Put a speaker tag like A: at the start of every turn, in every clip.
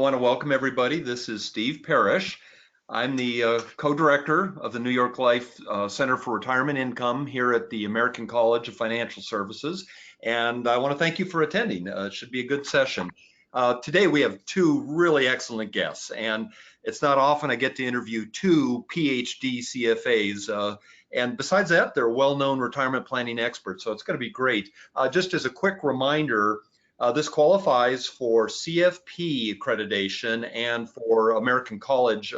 A: I want to welcome everybody. This is Steve Parrish. I'm the co-director of the New York Life Center for Retirement Income here at the American College of Financial Services. And I want to thank you for attending. It should be a good session. Today we have two really excellent guests, and it's not often I get to interview two PhD CFAs. And besides that, they're well-known retirement planning experts, so it's going to be great. Just as a quick reminder, this qualifies for CFP accreditation and for American College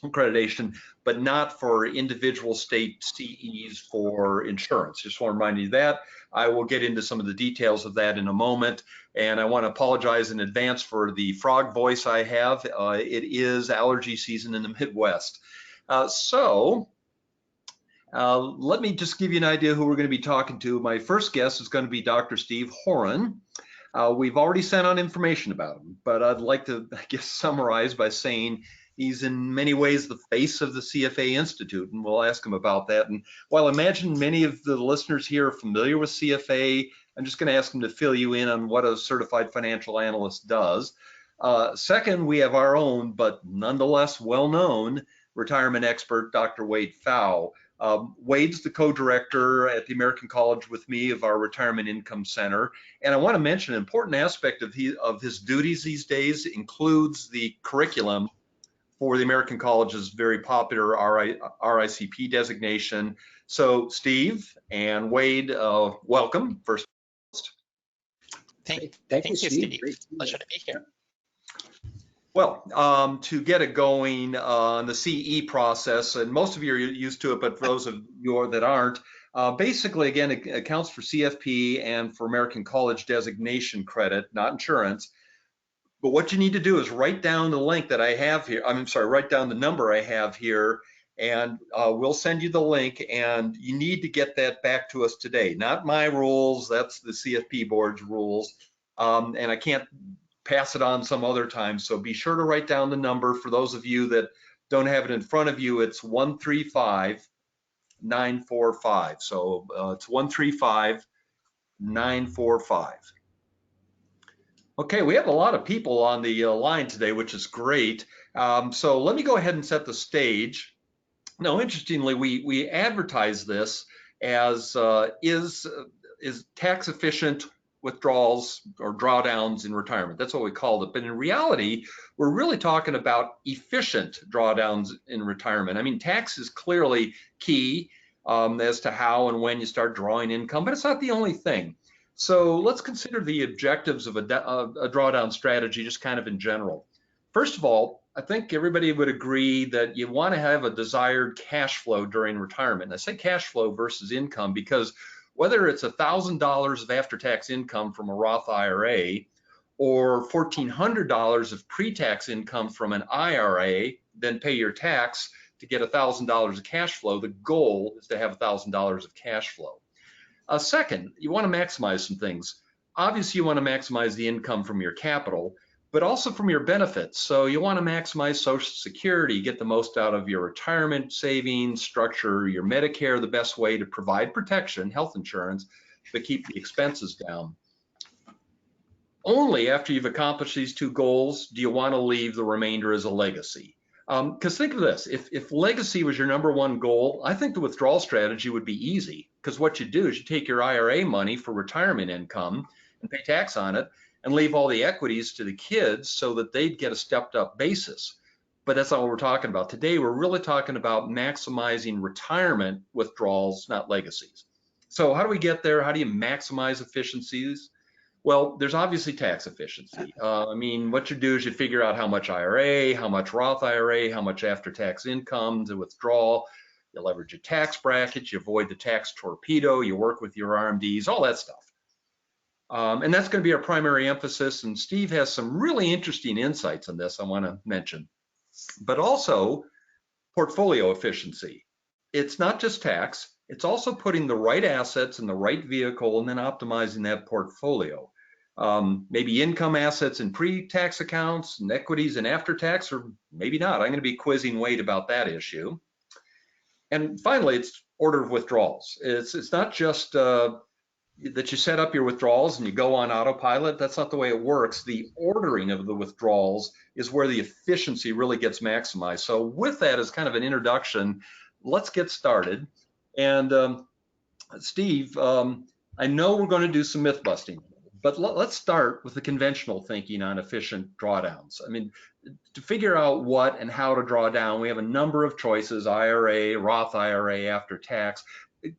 A: accreditation, but not for individual state CEs for insurance. Just want to remind you that. I will get into some of the details of that in a moment. And I want to apologize in advance for the frog voice I have. It is allergy season in the Midwest. Let me just give you an idea who we're going to be talking to. My first guest is going to be Dr. Steve Horan. We've already sent on information about him, but I'd like to, summarize by saying he's in many ways the face of the CFA Institute, and we'll ask him about that. And while I imagine many of the listeners here are familiar with CFA, I'm just going to ask him to fill you in on what a certified financial analyst does. Second, we have our own, but nonetheless well-known retirement expert, Dr. Wade Pfau. Wade's the co-director at the American College with me of our Retirement Income Center. And I want to mention an important aspect of his duties these days includes the curriculum for the American College's very popular RICP designation. So Steve and Wade, welcome first.
B: Thank you, Steve. Pleasure to be here.
A: Well, to get it going on the CE process, and most of you are used to it, but for those of you that aren't, basically, again, it accounts for CFP and for American College designation credit, not insurance. But what you need to do is write down the link that I have here. Write down the number I have here, and we'll send you the link, and you need to get that back to us today. Not my rules, that's the CFP board's rules, and I can't pass it on some other time. So be sure to write down the number. For those of you that don't have it in front of you, it's 135945. So it's 135945. Okay, we have a lot of people on the line today, which is great. So let me go ahead and set the stage. Now, interestingly, we advertise this as is tax efficient withdrawals or drawdowns in retirement. That's what we called it. But in reality, we're really talking about efficient drawdowns in retirement. I mean, tax is clearly key as to how and when you start drawing income, but it's not the only thing. So let's consider the objectives of a drawdown strategy just kind of in general. First of all, I think everybody would agree that you want to have a desired cash flow during retirement. And I say cash flow versus income because whether it's $1,000 of after-tax income from a Roth IRA or $1,400 of pre-tax income from an IRA, then pay your tax to get $1,000 of cash flow, the goal is to have $1,000 of cash flow. Second, you want to maximize some things. Obviously, you want to maximize the income from your capital, but also from your benefits. So you want to maximize Social Security, get the most out of your retirement savings, structure your Medicare the best way to provide protection, health insurance, but keep the expenses down. Only after you've accomplished these two goals do you want to leave the remainder as a legacy. Because think of this, if legacy was your number one goal, I think the withdrawal strategy would be easy. Because what you do is you take your IRA money for retirement income and pay tax on it and leave all the equities to the kids so that they'd get a stepped up basis. But that's not what we're talking about. Today, we're really talking about maximizing retirement withdrawals, not legacies. So how do we get there? How do you maximize efficiencies? Well, there's obviously tax efficiency. I mean, what you do is you figure out how much IRA, how much Roth IRA, how much after-tax income to withdraw. You leverage your tax brackets, you avoid the tax torpedo, you work with your RMDs, all that stuff. And that's going to be our primary emphasis. And Steve has some really interesting insights on this I want to mention. But also portfolio efficiency. It's not just tax, it's also putting the right assets in the right vehicle and then optimizing that portfolio. Maybe income assets in pre-tax accounts and equities and after-tax, or maybe not. I'm going to be quizzing Wade about that issue. And finally, it's order of withdrawals. It's not just that you set up your withdrawals and you go on autopilot. That's not the way it works. The ordering of the withdrawals is where the efficiency really gets maximized. So with that as kind of an introduction, let's get started. And Steve, I know we're going to do some myth busting, but let's start with the conventional thinking on efficient drawdowns. I mean, to figure out what and how to draw down, we have a number of choices: IRA, Roth IRA, after tax.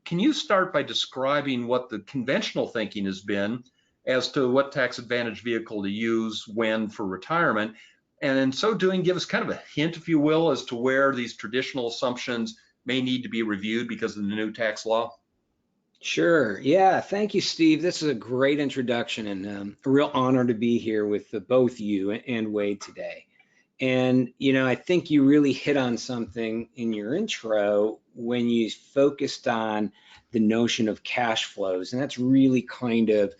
A: Can you start by describing what the conventional thinking has been as to what tax advantage vehicle to use when for retirement? And in so doing, give us kind of a hint, if you will, as to where these traditional assumptions may need to be reviewed because of the new tax law.
C: Sure. Yeah. Thank you, Steve. This is a great introduction and a real honor to be here with both you and Wade today. And, I think you really hit on something in your intro when you focused on the notion of cash flows. And that's really kind of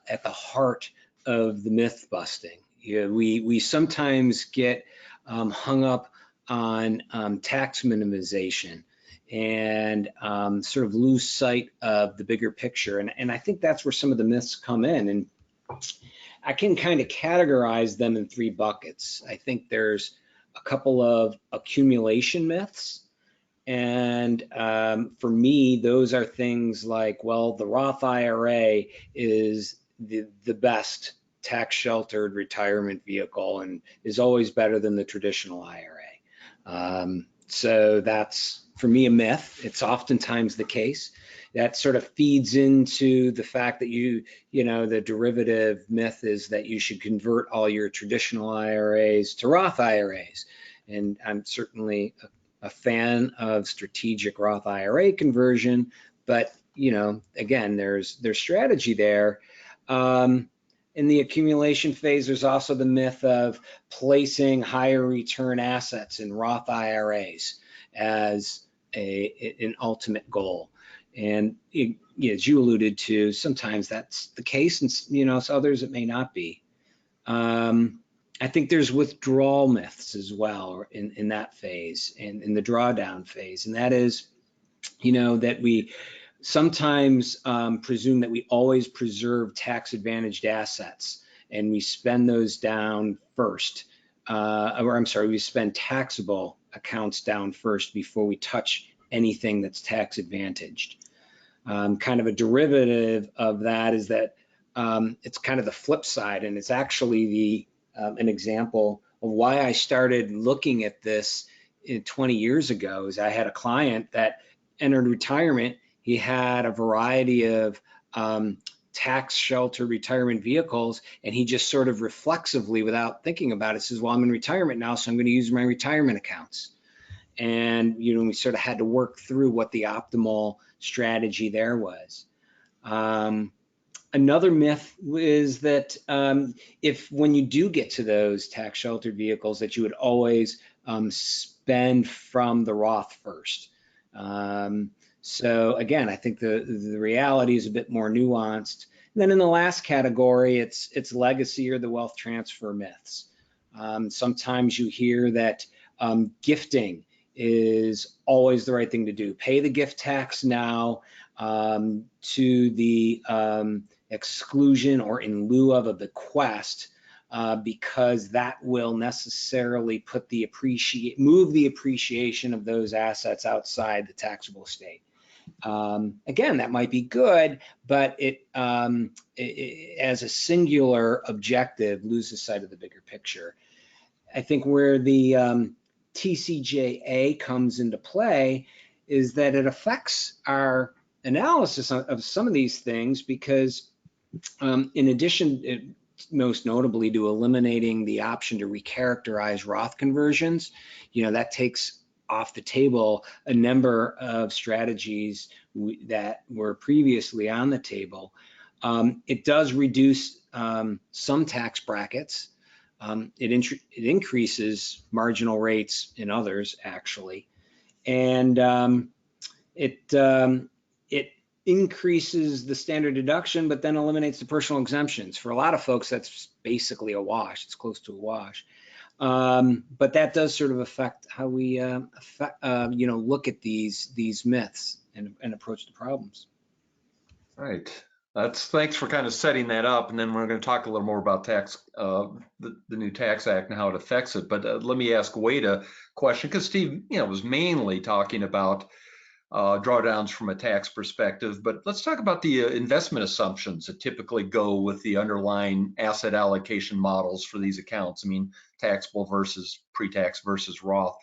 C: at the heart of the myth busting. We sometimes get hung up on tax minimization and sort of lose sight of the bigger picture. And I think that's where some of the myths come in. And I can kind of categorize them in three buckets. I think there's a couple of accumulation myths. And for me, those are things like, well, the Roth IRA is the best tax sheltered retirement vehicle and is always better than the traditional IRA. So that's, for me, a myth. It's oftentimes the case. That sort of feeds into the fact that the derivative myth is that you should convert all your traditional IRAs to Roth IRAs. And I'm certainly a fan of strategic Roth IRA conversion, but again, there's strategy there. In the accumulation phase, there's also the myth of placing higher return assets in Roth IRAs as an ultimate goal. And as you alluded to, sometimes that's the case, and so others it may not be. I think there's withdrawal myths as well in that phase, in the drawdown phase, and that is, that we sometimes presume that we always preserve tax advantaged assets and we spend those down first, we spend taxable accounts down first before we touch anything that's tax advantaged. Kind of a derivative of that is that it's kind of the flip side, and it's actually an example of why I started looking at this 20 years ago. Is I had a client that entered retirement. He had a variety of tax shelter retirement vehicles, and he just sort of reflexively, without thinking about it, says, well, I'm in retirement now, so I'm going to use my retirement accounts. And we sort of had to work through what the optimal strategy there was. Another myth is that when you do get to those tax sheltered vehicles, that you would always spend from the Roth first. So again, I think the reality is a bit more nuanced. And then in the last category, it's legacy or the wealth transfer myths. Sometimes you hear that gifting is always the right thing to do. Pay the gift tax now to the exclusion or in lieu of a bequest, because that will necessarily move the appreciation of those assets outside the taxable estate. Again, that might be good, but it as a singular objective loses sight of the bigger picture. I think where the TCJA comes into play is that it affects our analysis of some of these things, because in addition, most notably, to eliminating the option to recharacterize Roth conversions, that takes off the table a number of strategies that were previously on the table. It does reduce some tax brackets. It increases marginal rates in others, actually, and it increases the standard deduction, but then eliminates the personal exemptions. For a lot of folks, that's basically a wash. It's close to a wash. But that does sort of affect how we look at these myths and approach the problems.
A: Right. Thanks for kind of setting that up, and then we're going to talk a little more about the new tax act and how it affects it. But let me ask Wade a question, because Steve, was mainly talking about drawdowns from a tax perspective. But let's talk about the investment assumptions that typically go with the underlying asset allocation models for these accounts. I mean, taxable versus pre-tax versus Roth.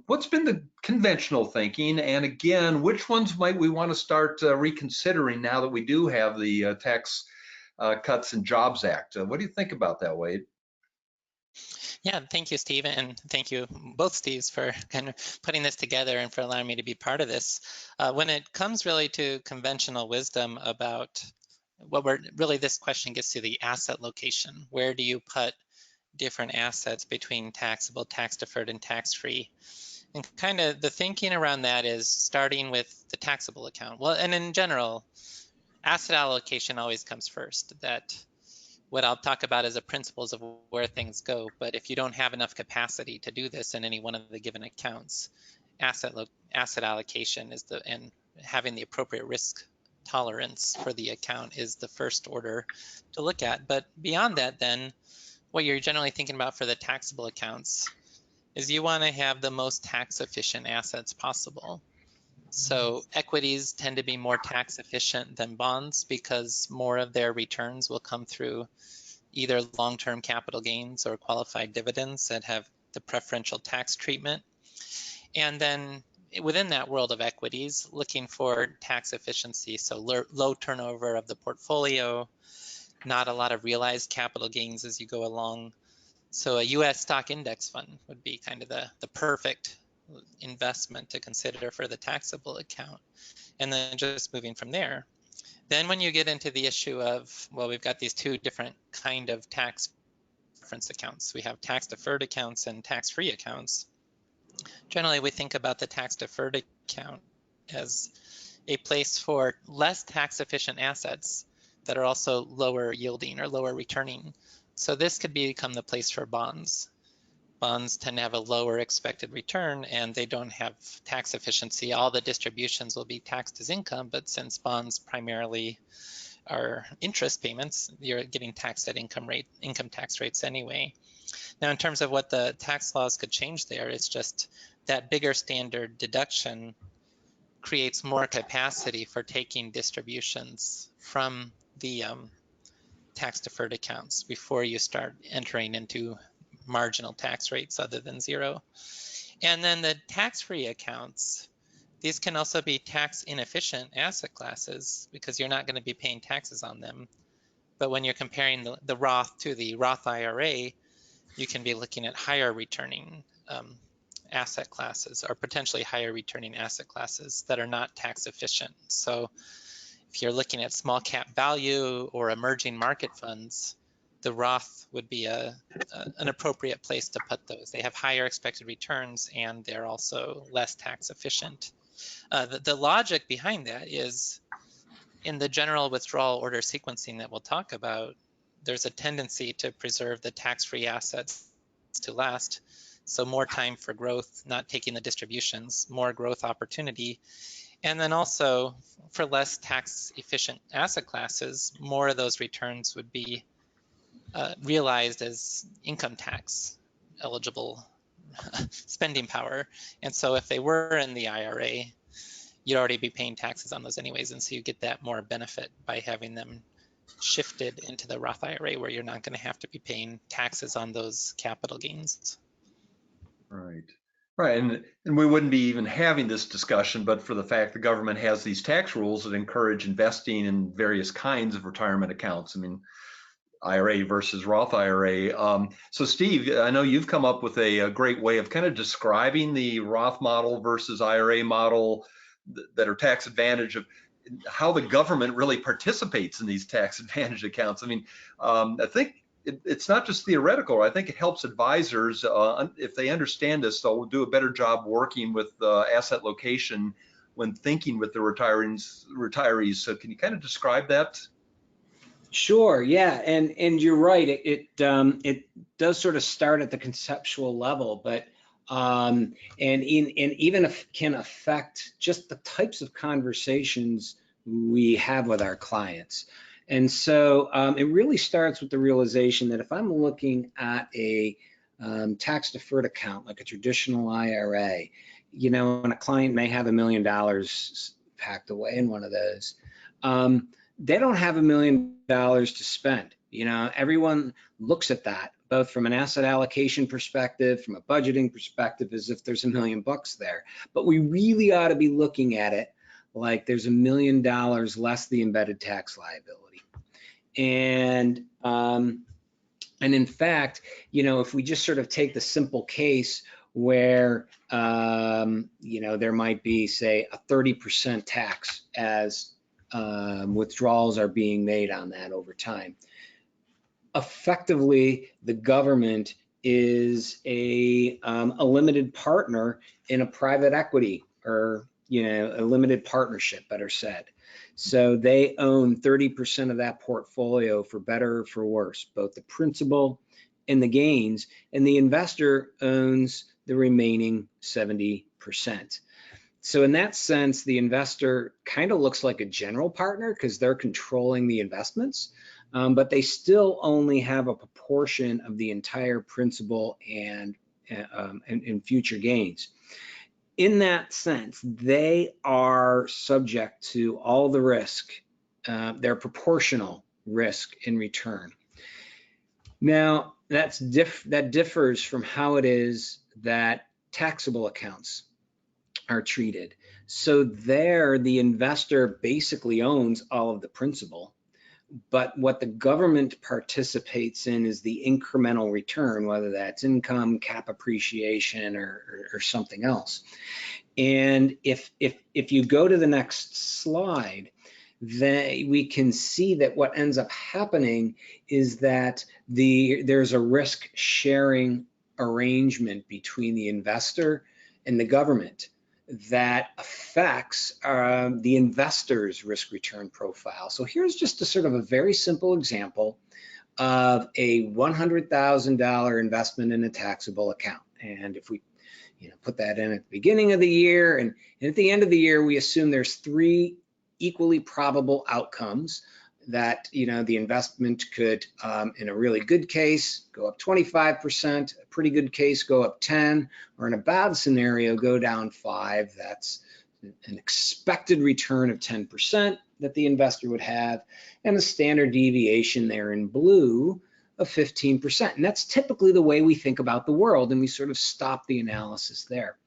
A: What's been the conventional thinking? And again, which ones might we want to start reconsidering now that we do have the Tax Cuts and Jobs Act? What do you think about that, Wade?
B: Yeah, thank you, Steve, and thank you both Steves for kind of putting this together and for allowing me to be part of this. When it comes really to conventional wisdom about this question gets to the asset location. Where do you put different assets between taxable, tax deferred, and tax free? And kind of the thinking around that is starting with the taxable account. Well, and in general, asset allocation always comes first. That what I'll talk about is the principles of where things go. But if you don't have enough capacity to do this in any one of the given accounts, asset allocation is and having the appropriate risk tolerance for the account is the first order to look at. But beyond that, then what you're generally thinking about for the taxable accounts is you want to have the most tax efficient assets possible. So equities tend to be more tax efficient than bonds because more of their returns will come through either long-term capital gains or qualified dividends that have the preferential tax treatment. And then within that world of equities, looking for tax efficiency, so low turnover of the portfolio, not a lot of realized capital gains as you go along. So a US stock index fund would be kind of the perfect investment to consider for the taxable account. And then just moving from there. Then when you get into the issue of, well, we've got these two different kind of tax preference accounts. We have tax deferred accounts and tax free accounts. Generally, we think about the tax deferred account as a place for less tax efficient assets that are also lower yielding or lower returning. So this could become the place for bonds. Bonds tend to have a lower expected return and they don't have tax efficiency. All the distributions will be taxed as income, but since bonds primarily are interest payments, you're getting taxed at income tax rates anyway. Now, in terms of what the tax laws could change there, it's just that bigger standard deduction creates more capacity for taking distributions from the tax deferred accounts before you start entering into marginal tax rates other than zero. And then the tax-free accounts, these can also be tax inefficient asset classes because you're not going to be paying taxes on them. But when you're comparing the Roth to the Roth IRA, you can be looking at higher returning asset classes or potentially higher returning asset classes that are not tax efficient. So if you're looking at small cap value or emerging market funds, the Roth would be an appropriate place to put those. They have higher expected returns and they're also less tax efficient. The logic behind that is in the general withdrawal order sequencing that we'll talk about, there's a tendency to preserve the tax-free assets to last. So more time for growth, not taking the distributions, more growth opportunity. And then also for less tax efficient asset classes, more of those returns would be realized as income tax eligible spending power. And so if they were in the IRA, you'd already be paying taxes on those anyways. And so you get that more benefit by having them shifted into the Roth IRA where you're not going to have to be paying taxes on those capital gains.
A: Right. Right. And we wouldn't be even having this discussion, but for the fact the government has these tax rules that encourage investing in various kinds of retirement accounts. I mean, IRA versus Roth IRA. So Steve, I know you've come up with a great way of kind of describing the Roth model versus IRA model that are tax advantage of how the government really participates in these tax advantage accounts. I mean, I think it's not just theoretical. I think it helps advisors, if they understand this, they'll do a better job working with asset location when thinking with the retirees. So can you kind of describe that?
C: Sure, yeah, and you're right. It does sort of start at the conceptual level, but and even can affect just the types of conversations we have with our clients. And so it really starts with the realization that if I'm looking at a tax deferred account, like a traditional IRA, you know, and a client may have $1 million packed away in one of those, they don't have $1 million to spend. You know, everyone looks at that, both from an asset allocation perspective, from a budgeting perspective, as if there's $1 million there. But we really ought to be looking at it like there's $1 million less the embedded tax liability. And in fact, you know, if we just sort of take the simple case where, you know, there might be, say, a 30% tax as withdrawals are being made on that over time. Effectively, the government is a limited partner in a private equity, or, you know, a limited partnership, better said. So they own 30% of that portfolio, for better or for worse, both the principal and the gains, and the investor owns the remaining 70%. So in that sense, the investor kind of looks like a general partner because they're controlling the investments, but they still only have a proportion of the entire principal and future gains. In that sense, they are subject to all the risk. They're proportional risk in return. Now, that differs from how it is that taxable accounts are treated. So there, the investor basically owns all of the principal, but what the government participates in is the incremental return, whether that's income, cap appreciation, or something else. And if you go to the next slide, then we can see that what ends up happening is that there's a risk sharing arrangement between the investor and the government that affects the investor's risk return profile. So here's just a sort of a very simple example of a $100,000 investment in a taxable account. And if we put that in at the beginning of the year, and at the end of the year, we assume there's 3 equally probable outcomes that the investment could, in a really good case, go up 25%, a pretty good case go up 10, or in a bad scenario go down 5. That's an expected return of 10% that the investor would have, and a standard deviation there in blue of 15%. And that's typically the way we think about the world, and we sort of stop the analysis there.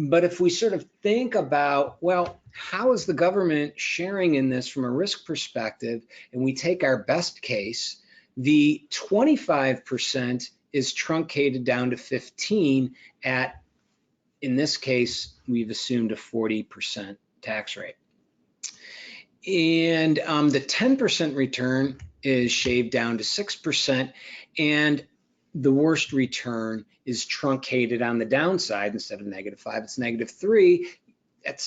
C: But if we sort of think about, well, how is the government sharing in this from a risk perspective, and we take our best case, the 25% is truncated down to 15 at, in this case, we've assumed a 40% tax rate. And the 10% return is shaved down to 6%, and the worst return is truncated on the downside. Instead of -5, it's -3. That's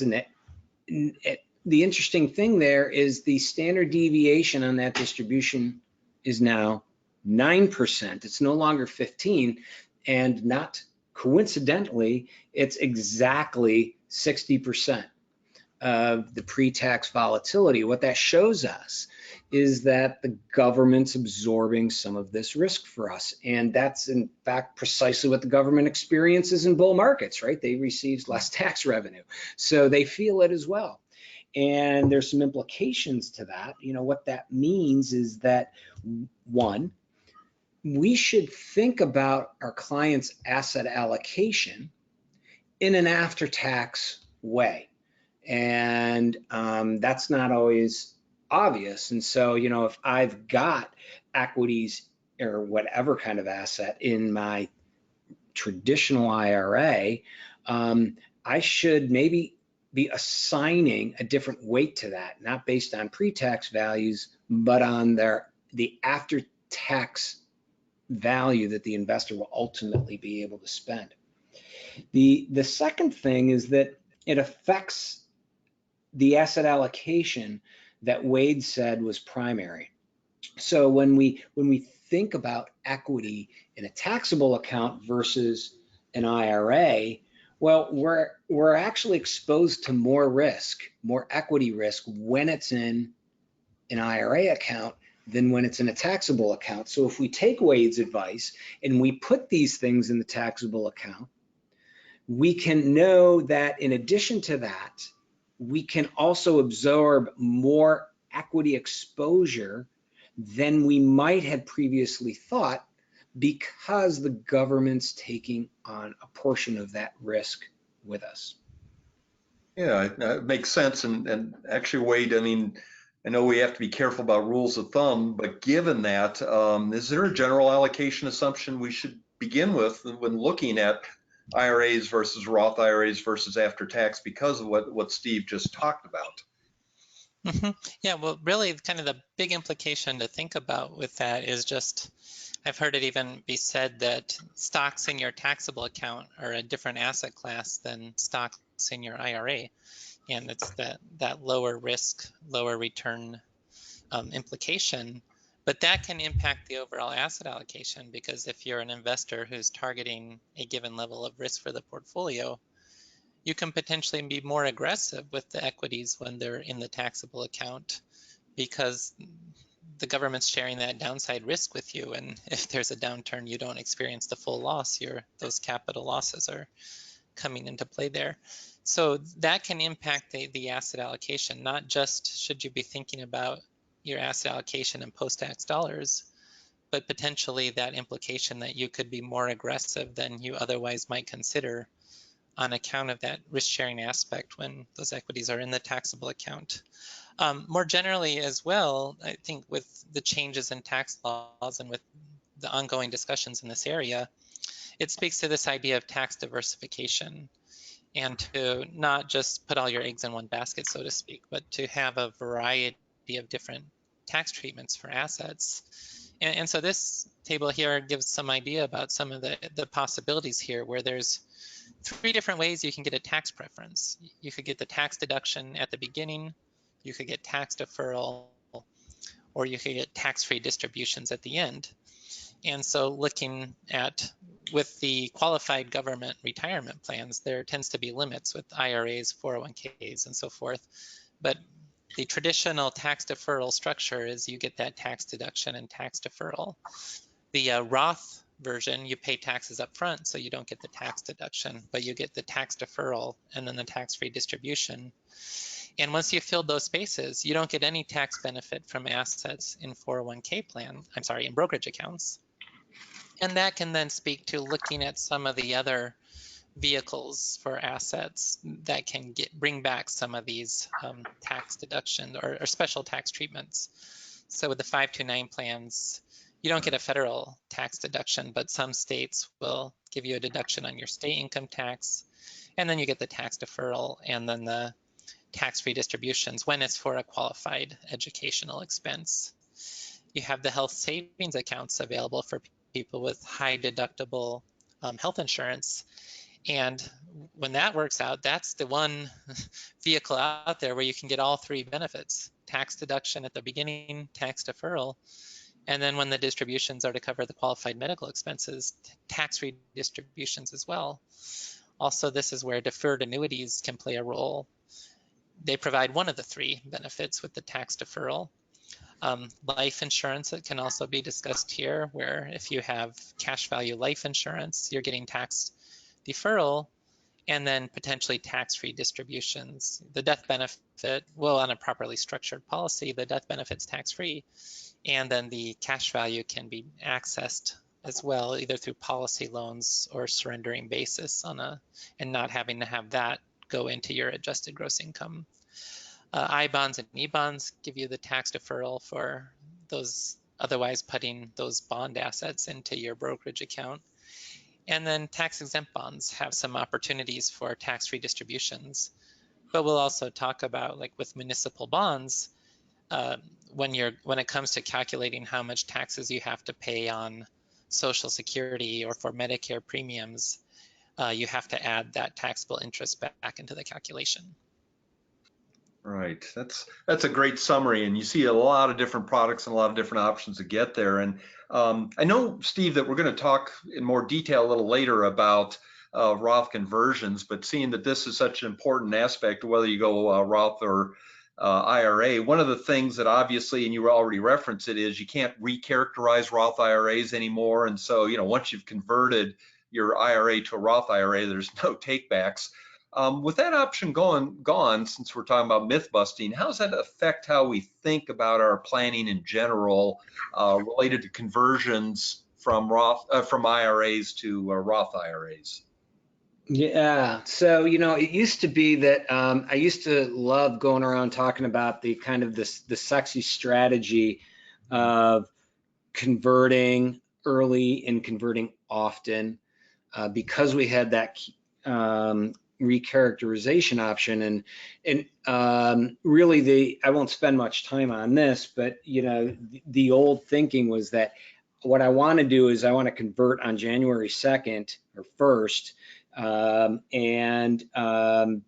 C: the interesting thing there is the standard deviation on that distribution is now 9%. It's no longer 15, and not coincidentally, it's exactly 60% of the pre-tax volatility. What that shows us is that the government's absorbing some of this risk for us. And that's in fact precisely what the government experiences in bull markets, right? They receive less tax revenue, so they feel it as well. And there's some implications to that. What that means is that, one, we should think about our clients' asset allocation in an after-tax way. And that's not always obvious. And so, if I've got equities or whatever kind of asset in my traditional IRA, I should maybe be assigning a different weight to that, not based on pre-tax values, but on the after-tax value that the investor will ultimately be able to spend. The second thing is that it affects the asset allocation that Wade said was primary. So when we think about equity in a taxable account versus an IRA, Well, we're actually exposed to more risk, more equity risk when it's in an IRA account than when it's in a taxable account. So if we take Wade's advice and we put these things in the taxable account, we can know that in addition to that, we can also absorb more equity exposure than we might have previously thought, because the government's taking on a portion of that risk with us.
A: Yeah, it makes sense. And actually, Wade, I mean, I know we have to be careful about rules of thumb, but given that, is there a general allocation assumption we should begin with when looking at IRAs versus Roth IRAs versus after tax, because of what Steve just talked about?
B: Yeah, well, really kind of the big implication to think about with that is just, I've heard it even be said that stocks in your taxable account are a different asset class than stocks in your IRA. And it's that lower risk, lower return implication. But that can impact the overall asset allocation, because if you're an investor who's targeting a given level of risk for the portfolio, you can potentially be more aggressive with the equities when they're in the taxable account, because the government's sharing that downside risk with you. And if there's a downturn, you don't experience the full loss. Those capital losses are coming into play there. So that can impact the asset allocation. Not just should you be thinking about your asset allocation in post-tax dollars, but potentially that implication that you could be more aggressive than you otherwise might consider on account of that risk-sharing aspect when those equities are in the taxable account. More generally as well, I think with the changes in tax laws and with the ongoing discussions in this area, it speaks to this idea of tax diversification, and to not just put all your eggs in one basket, so to speak, but to have a variety of different tax treatments for assets. And so this table here gives some idea about some of the possibilities here, where there's 3 different ways you can get a tax preference. You could get the tax deduction at the beginning, you could get tax deferral, or you could get tax-free distributions at the end. And so looking at, with the qualified government retirement plans, there tends to be limits with IRAs, 401ks, and so forth. But the traditional tax deferral structure is you get that tax deduction and tax deferral. The Roth version, you pay taxes up front, so you don't get the tax deduction, but you get the tax deferral and then the tax-free distribution. And once you've filled those spaces, you don't get any tax benefit from assets in 401k in brokerage accounts. And that can then speak to looking at some of the other vehicles for assets that can bring back some of these tax deductions or special tax treatments. So with the 529 plans, you don't get a federal tax deduction, but some states will give you a deduction on your state income tax, and then you get the tax deferral and then the tax-free distributions when it's for a qualified educational expense. You have the health savings accounts available for people with high deductible health insurance. And when that works out, that's the one vehicle out there where you can get all 3 benefits: tax deduction at the beginning, tax deferral, and then when the distributions are to cover the qualified medical expenses, tax-free distributions as well. Also, this is where deferred annuities can play a role. They provide one of the 3 benefits with the tax deferral. Life insurance, it can also be discussed here, where if you have cash value life insurance, you're getting tax deferral and then potentially tax-free distributions. The death benefit, well, on a properly structured policy, the death benefit's tax-free, and then the cash value can be accessed as well, either through policy loans or surrendering basis and not having to have that go into your adjusted gross income. I-bonds and E-bonds give you the tax deferral for those, otherwise putting those bond assets into your brokerage account. And then tax-exempt bonds have some opportunities for tax-free distributions. But we'll also talk about, like with municipal bonds, when it comes to calculating how much taxes you have to pay on Social Security or for Medicare premiums, you have to add that taxable interest back into the calculation.
A: Right. That's a great summary, and you see a lot of different products and a lot of different options to get there. And I know, Steve, that we're going to talk in more detail a little later about Roth conversions, but seeing that this is such an important aspect, whether you go Roth or IRA, one of the things that obviously, and you already referenced it, is you can't recharacterize Roth IRAs anymore. And so, once you've converted your IRA to a Roth IRA, there's no takebacks. With that option gone, since we're talking about myth busting, how does that affect how we think about our planning in general related to conversions from IRAs to Roth IRAs?
C: Yeah, so it used to be that I used to love going around talking about the kind of the sexy strategy of converting early and converting often, because we had that recharacterization option, and really I won't spend much time on this, but the old thinking was that what I want to do is I want to convert on January 2nd or 1st,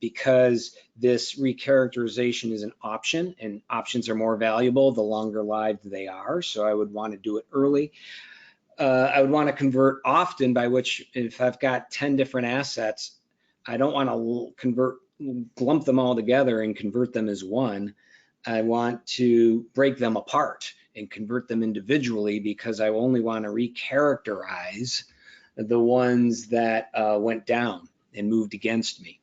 C: because this recharacterization is an option, and options are more valuable the longer lived they are, so I would want to do it early. I would want to convert often, by which if I've got 10 different assets, I don't want to lump them all together and convert them as one. I want to break them apart and convert them individually, because I only want to recharacterize the ones that went down and moved against me.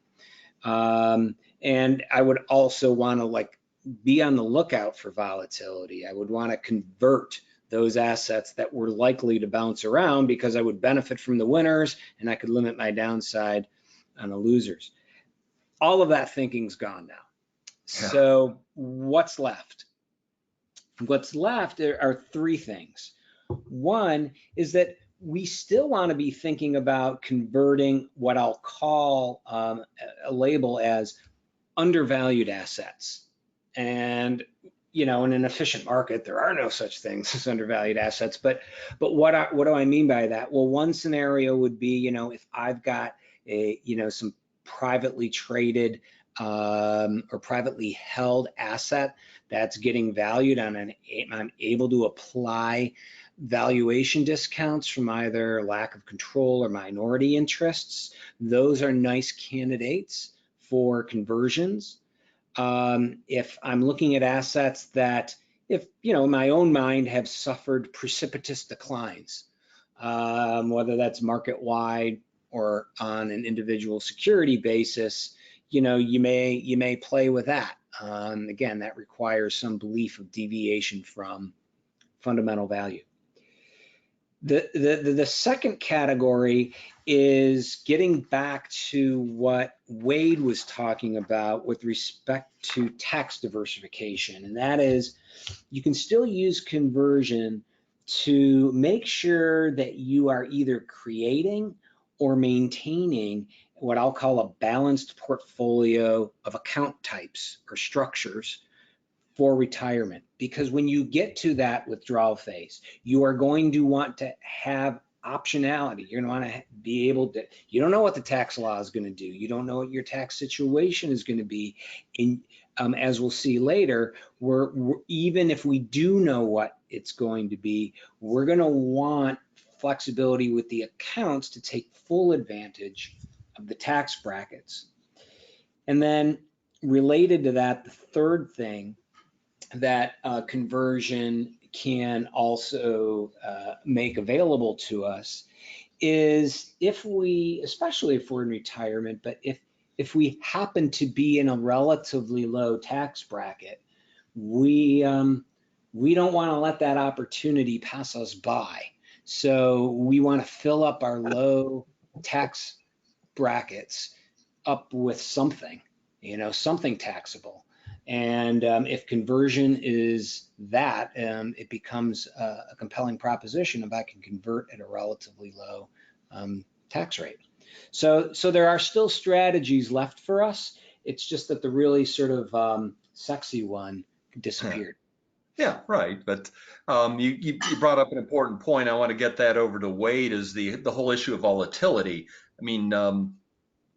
C: And I would also want to be on the lookout for volatility. I would want to convert those assets that were likely to bounce around, because I would benefit from the winners and I could limit my downside on the losers. All of that thinking's gone now. Yeah. So what's left? What's left are three things. One is that we still want to be thinking about converting what I'll call a label as undervalued assets. And in an efficient market, there are no such things as undervalued assets. But what do I mean by that? Well, one scenario would be, if I've got some privately traded or privately held asset that's getting valued, and I'm able to apply valuation discounts from either lack of control or minority interests. Those are nice candidates for conversions. If I'm looking at assets that, if in my own mind, have suffered precipitous declines, whether that's market-wide or on an individual security basis, you may play with that. Again, that requires some belief of deviation from fundamental value. The second category is getting back to what Wade was talking about with respect to tax diversification, and that is, you can still use conversion to make sure that you are either creating or maintaining what I'll call a balanced portfolio of account types or structures for retirement. Because when you get to that withdrawal phase, you are going to want to have optionality. You're going to want to be able to, you don't know what the tax law is going to do. You don't know what your tax situation is going to be. And as we'll see later, even if we do know what it's going to be, we're going to want flexibility with the accounts to take full advantage of the tax brackets. And then related to that, the third thing that conversion can also make available to us is, especially if we're in retirement, but if we happen to be in a relatively low tax bracket, we don't want to let that opportunity pass us by. So we want to fill up our low tax brackets up with something, something taxable. And if conversion is that, it becomes a compelling proposition if I can convert at a relatively low tax rate. So there are still strategies left for us. It's just that the really sort of sexy one disappeared.
A: Yeah, right. But you brought up an important point. I want to get that over to Wade, is the whole issue of volatility. I mean,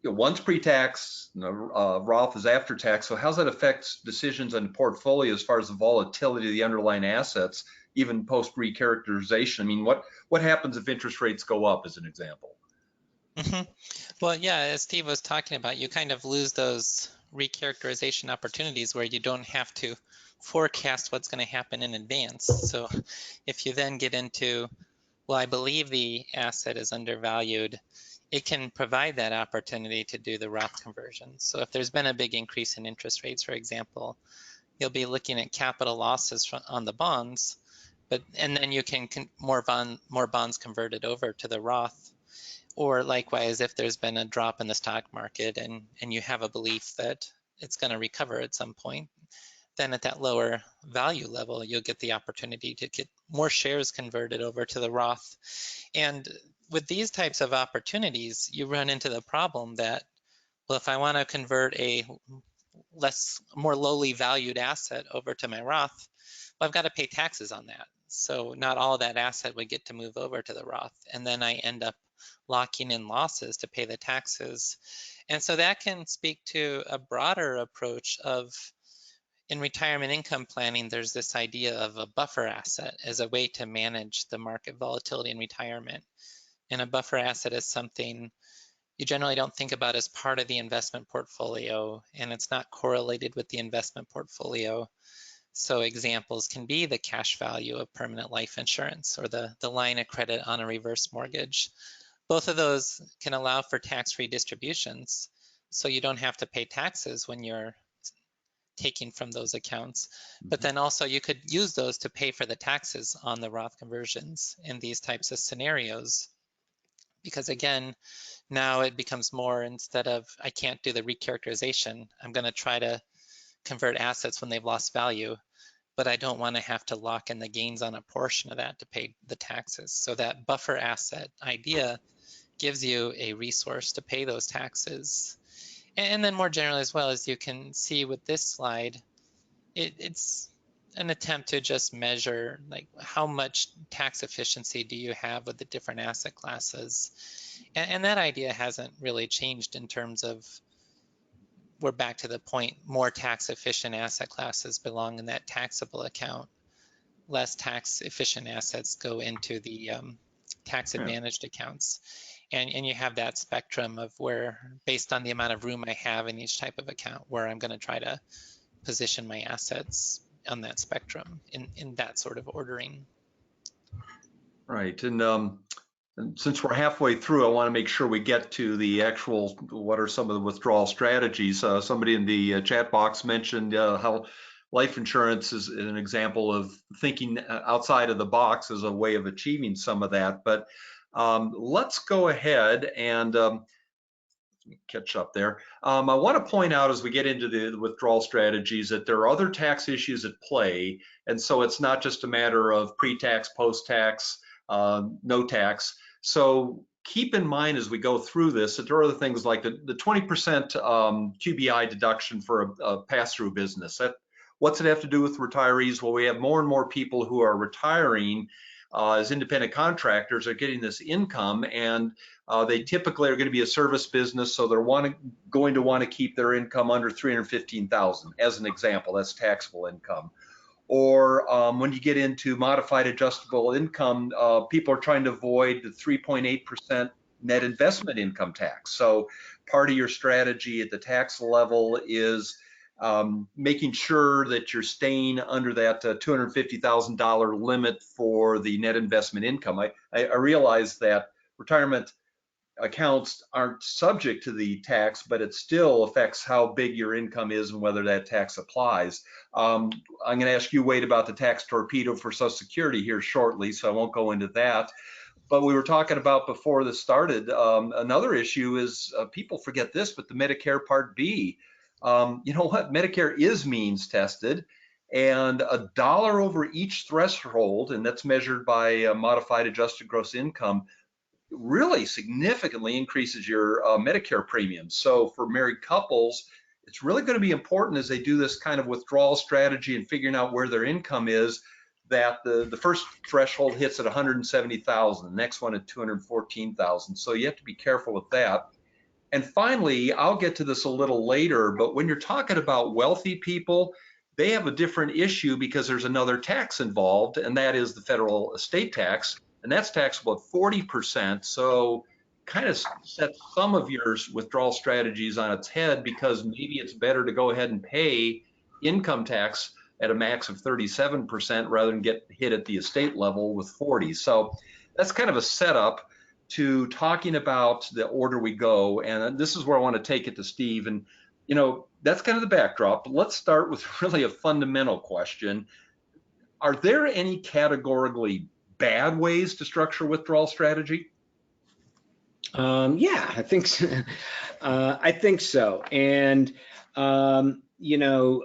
A: one's pre-tax, Roth is after tax. So how's that affect decisions on the portfolio as far as the volatility of the underlying assets, even post recharacterization? I mean, what happens if interest rates go up, as an example?
B: Well, yeah, as Steve was talking about, you kind of lose those recharacterization opportunities where you don't have to forecast what's going to happen in advance. So if you then get into, well, I believe the asset is undervalued, it can provide that opportunity to do the Roth conversion. So if there's been a big increase in interest rates, for example, you'll be looking at capital losses on the bonds, and then you can more bonds converted over to the Roth. Or likewise, if there's been a drop in the stock market and you have a belief that it's going to recover at some point, then at that lower value level, you'll get the opportunity to get more shares converted over to the Roth. And with these types of opportunities, you run into the problem that, well, if I want to convert a more lowly valued asset over to my Roth, well, I've got to pay taxes on that. So not all that asset would get to move over to the Roth. And then I end up locking in losses to pay the taxes. And so that can speak to a broader approach of, in retirement income planning, there's this idea of a buffer asset as a way to manage the market volatility in retirement. And a buffer asset is something you generally don't think about as part of the investment portfolio, and it's not correlated with the investment portfolio. So examples can be the cash value of permanent life insurance or the line of credit on a reverse mortgage. Both of those can allow for tax-free distributions, so you don't have to pay taxes when you're taking from those accounts. But then also you could use those to pay for the taxes on the Roth conversions in these types of scenarios. Because again, now it becomes more, instead of I can't do the recharacterization, I'm going to try to convert assets when they've lost value, but I don't want to have to lock in the gains on a portion of that to pay the taxes. So that buffer asset idea gives you a resource to pay those taxes. And then more generally as well, as you can see with this slide, it's an attempt to just measure like how much tax efficiency do you have with the different asset classes. And that idea hasn't really changed in terms of, we're back to the point, more tax efficient asset classes belong in that taxable account. Less tax efficient assets go into the tax advantaged accounts. And you have that spectrum of where, based on the amount of room I have in each type of account, where I'm going to try to position my assets on that spectrum in that sort of ordering.
A: Right. And since we're halfway through, I want to make sure we get to the actual, what are some of the withdrawal strategies? Somebody in the chat box mentioned how life insurance is an example of thinking outside of the box as a way of achieving some of that. But let's go ahead and catch up there. I want to point out as we get into the withdrawal strategies that there are other tax issues at play. And so it's not just a matter of pre-tax, post-tax, no tax. So keep in mind as we go through this that there are other things like the 20% QBI deduction for a pass-through business. What's it have to do with retirees? Well, we have more and more people who are retiring as independent contractors are getting this income, and they typically are going to be a service business, so they're going to want to keep their income under $315,000 as an example. That's taxable income. Or when you get into modified adjustable income, people are trying to avoid the 3.8% net investment income tax. So part of your strategy at the tax level is making sure that you're staying under that $250,000 limit for the net investment income. I realize that retirement accounts aren't subject to the tax, but it still affects how big your income is and whether that tax applies. I'm going to ask you, Wade, about the tax torpedo for Social Security here shortly, so I won't go into that. But we were talking about before this started, another issue is people forget this, but the Medicare Part B. You know what? Medicare is means tested, and $1 over each threshold, and that's measured by modified adjusted gross income, really significantly increases your Medicare premiums. So for married couples, it's really going to be important as they do this kind of withdrawal strategy and figuring out where their income is, that the first threshold hits at 170,000, the next one at 214,000. So you have to be careful with that. And finally, I'll get to this a little later, but when you're talking about wealthy people, they have a different issue because there's another tax involved, and that is the federal estate tax, and that's taxable at 40%. So kind of sets some of your withdrawal strategies on its head, because maybe it's better to go ahead and pay income tax at a max of 37% rather than get hit at the estate level with 40. So that's kind of a setup to talking about the order we go. And this is where I want to take it to Steve. And, you know, that's kind of the backdrop. But let's start with really a fundamental question. Are there any categorically bad ways to structure withdrawal strategy?
C: Yeah, I think so. I think so. And you know,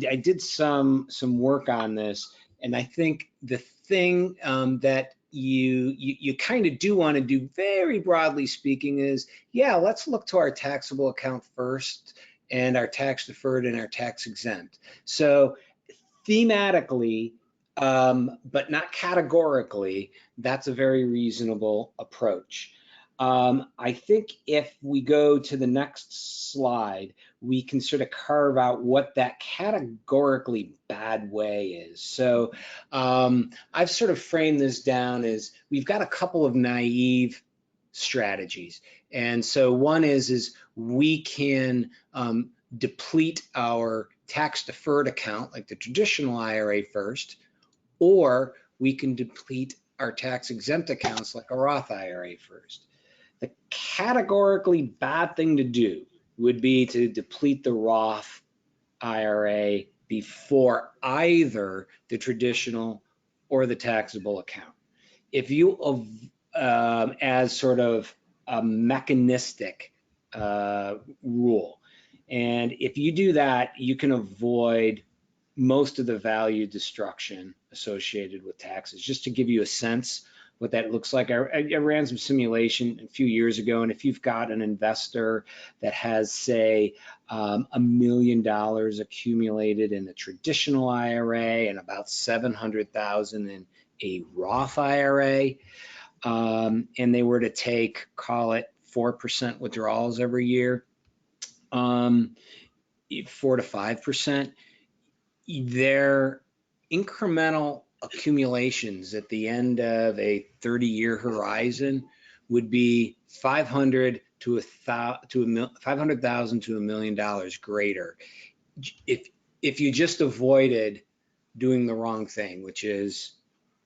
C: I did some work on this, and I think the thing that you kind of do want to do, very broadly speaking, is, yeah, let's look to our taxable account first, and our tax deferred and our tax exempt. So thematically, but not categorically, that's a very reasonable approach. I think if we go to the next slide, we can sort of carve out what that categorically bad way is. So I've sort of framed this down as, we've got a couple of naive strategies. And so one is we can deplete our tax deferred account, like the traditional IRA, first, or we can deplete our tax exempt accounts like a Roth IRA first. The categorically bad thing to do would be to deplete the Roth IRA before either the traditional or the taxable account. If you, as sort of a mechanistic rule, and if you do that, you can avoid most of the value destruction associated with taxes. Just to give you a sense what that looks like, I ran some simulation a few years ago, and if you've got an investor that has, say, $1 million accumulated in a traditional IRA and about $700,000 in a Roth IRA, and they were to take, call it 4% withdrawals every year, 4 to 5%, their incremental accumulations at the end of a 30-year horizon would be $500,000 to $1 million greater if you just avoided doing the wrong thing, which is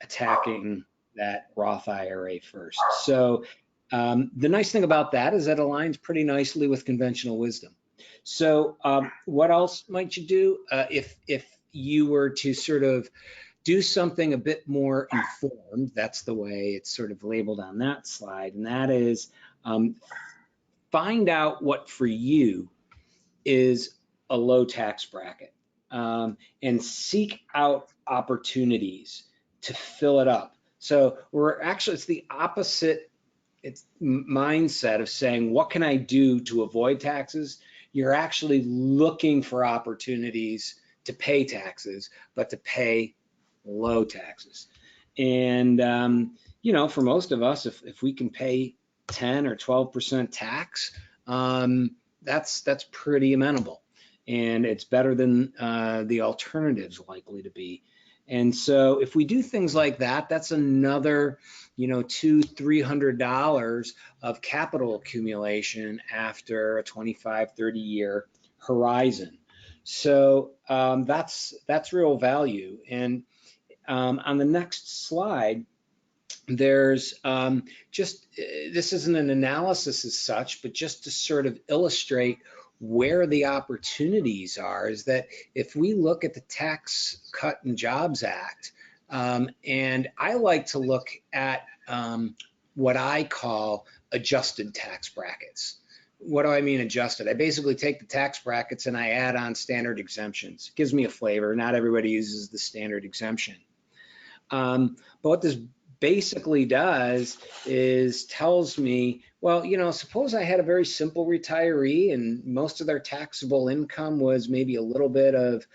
C: attacking that Roth IRA first. So the nice thing about that is that aligns pretty nicely with conventional wisdom. So what else might you do if you were to sort of do something a bit more informed? That's the way it's sort of labeled on that slide, and that is find out what for you is a low tax bracket, and seek out opportunities to fill it up. So it's the opposite mindset of saying, what can I do to avoid taxes? You're actually looking for opportunities to pay taxes, but to pay low taxes. And you know, for most of us, if we can pay 10 or 12% tax, that's pretty amenable, and it's better than the alternatives likely to be. And so if we do things like that, that's another, you know, $200-300 of capital accumulation after a 25-30 year horizon. So that's real value. And on the next slide, there's this isn't an analysis as such, but just to sort of illustrate where the opportunities are, is that if we look at the Tax Cut and Jobs Act, and I like to look at what I call adjusted tax brackets. What do I mean adjusted? I basically take the tax brackets and I add on standard exemptions. It gives me a flavor. Not everybody uses the standard exemption. But what this basically does is tells me, well, you know, suppose I had a very simple retiree and most of their taxable income was maybe a little bit of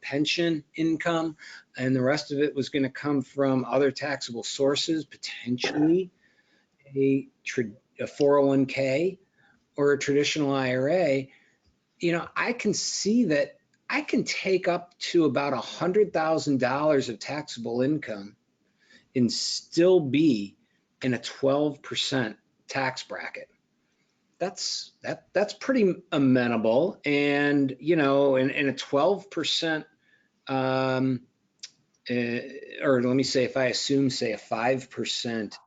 C: pension income, and the rest of it was going to come from other taxable sources, potentially a 401k or a traditional IRA. You know, I can see that I can take up to about $100,000 of taxable income and still be in a 12% tax bracket. That's pretty amenable, and in a 12%, or let me say, if I assume, say, a 5%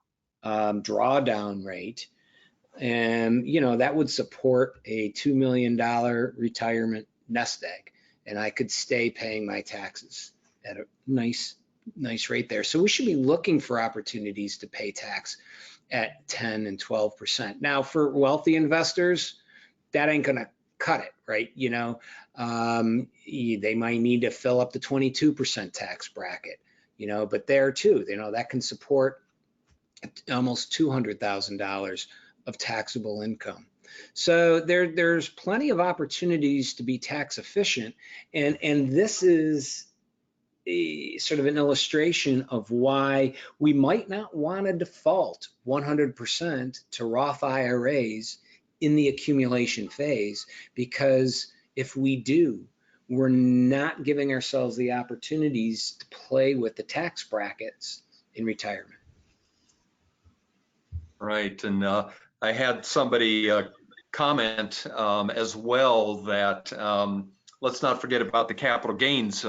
C: drawdown rate, and that would support a $2 million retirement nest egg, and I could stay paying my taxes at a nice rate there. So we should be looking for opportunities to pay tax at 10 and 12%. Now, for wealthy investors, that ain't gonna cut it, right? They might need to fill up the 22% tax bracket, but there too, that can support almost $200,000 of taxable income. So there's plenty of opportunities to be tax efficient, and this is sort of an illustration of why we might not want to default 100% to Roth IRAs in the accumulation phase, because if we do, we're not giving ourselves the opportunities to play with the tax brackets in retirement.
A: Right, and I had somebody comment as well that let's not forget about the capital gains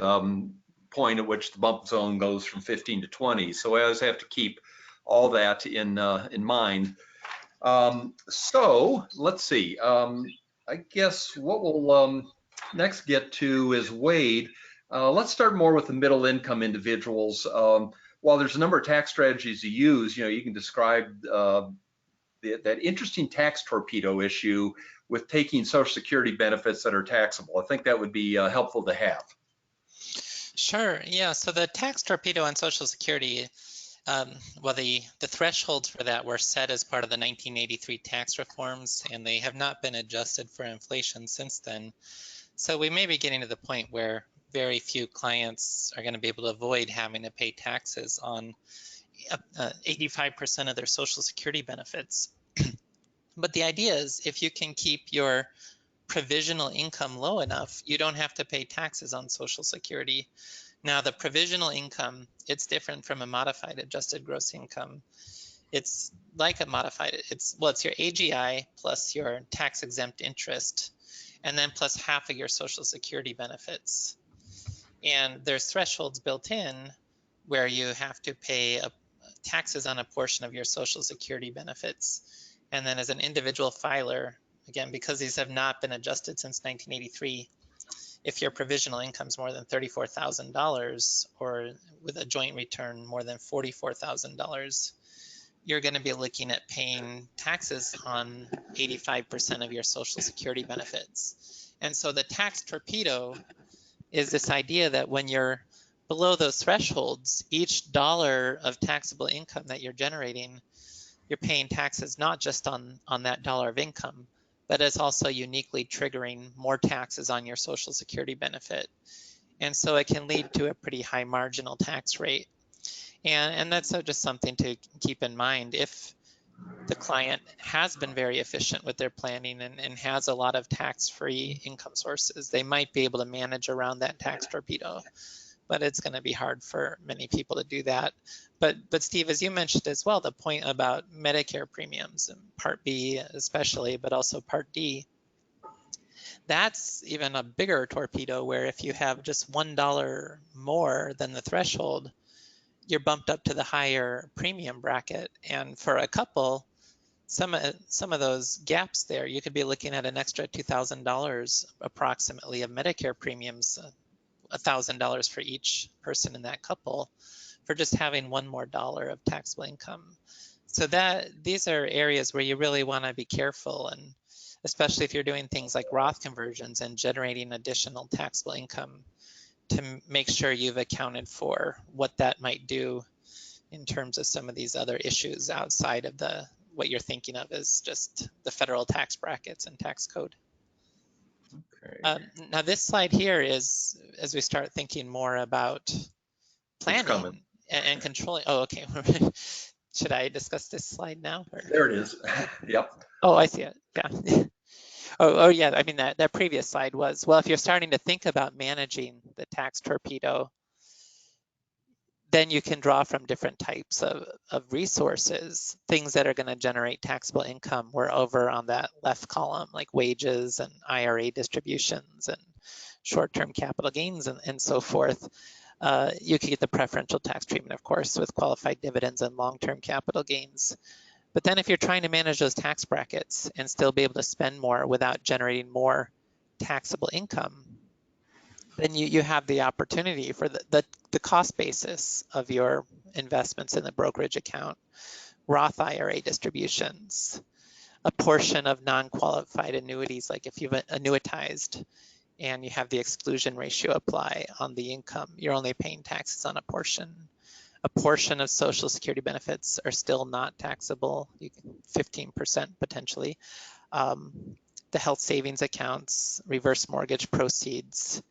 A: point at which the bump zone goes from 15 to 20. So I always have to keep all that in mind. So let's see. I guess what we'll next get to is Wade. Let's start more with the middle income individuals. While there's a number of tax strategies you use, you can describe that interesting tax torpedo issue with taking Social Security benefits that are taxable. I think that would be helpful to have.
B: Sure, yeah, so the tax torpedo on Social Security, well, the thresholds for that were set as part of the 1983 tax reforms, and they have not been adjusted for inflation since then. So we may be getting to the point where very few clients are going to be able to avoid having to pay taxes on 85% of their Social Security benefits. But the idea is, if you can keep your provisional income low enough, you don't have to pay taxes on Social Security. Now, the provisional income, it's different from a modified adjusted gross income. It's like a modified, it's your AGI plus your tax exempt interest, and then plus half of your Social Security benefits. And there's thresholds built in where you have to pay taxes on a portion of your Social Security benefits. And then as an individual filer, again, because these have not been adjusted since 1983, if your provisional income is more than $34,000 or with a joint return more than $44,000, you're going to be looking at paying taxes on 85% of your Social Security benefits. And so the tax torpedo is this idea that when you're below those thresholds, each dollar of taxable income that you're generating, you're paying taxes not just on that dollar of income, but it's also uniquely triggering more taxes on your Social Security benefit. And so it can lead to a pretty high marginal tax rate. And that's just something to keep in mind. If the client has been very efficient with their planning and has a lot of tax-free income sources, they might be able to manage around that tax torpedo. But it's going to be hard for many people to do that. But Steve, as you mentioned as well, the point about Medicare premiums, and Part B especially, but also Part D, that's even a bigger torpedo, where if you have just $1 more than the threshold, you're bumped up to the higher premium bracket. And for a couple, some of those gaps there, you could be looking at an extra $2,000 approximately of Medicare premiums, $1,000 for each person in that couple, for just having $1 more of taxable income. So these are areas where you really want to be careful, and especially if you're doing things like Roth conversions and generating additional taxable income, to make sure you've accounted for what that might do in terms of some of these other issues outside of what you're thinking of as just the federal tax brackets and tax code. Okay. Now this slide here is, as we start thinking more about planning and controlling. Oh, okay. Should I discuss this slide now? Or?
A: There it is. Yep.
B: Oh, I see it. Yeah. Oh yeah. I mean, that previous slide was, well, if you're starting to think about managing the tax torpedo, then you can draw from different types of resources, things that are going to generate taxable income. We're over on that left column, like wages and IRA distributions and short-term capital gains and so forth. You can get the preferential tax treatment, of course, with qualified dividends and long-term capital gains. But then if you're trying to manage those tax brackets and still be able to spend more without generating more taxable income, then you have the opportunity for the cost basis of your investments in the brokerage account, Roth IRA distributions, a portion of non-qualified annuities, like if you've annuitized and you have the exclusion ratio apply on the income, you're only paying taxes on a portion. A portion of Social Security benefits are still not taxable, 15% potentially. The health savings accounts, reverse mortgage proceeds,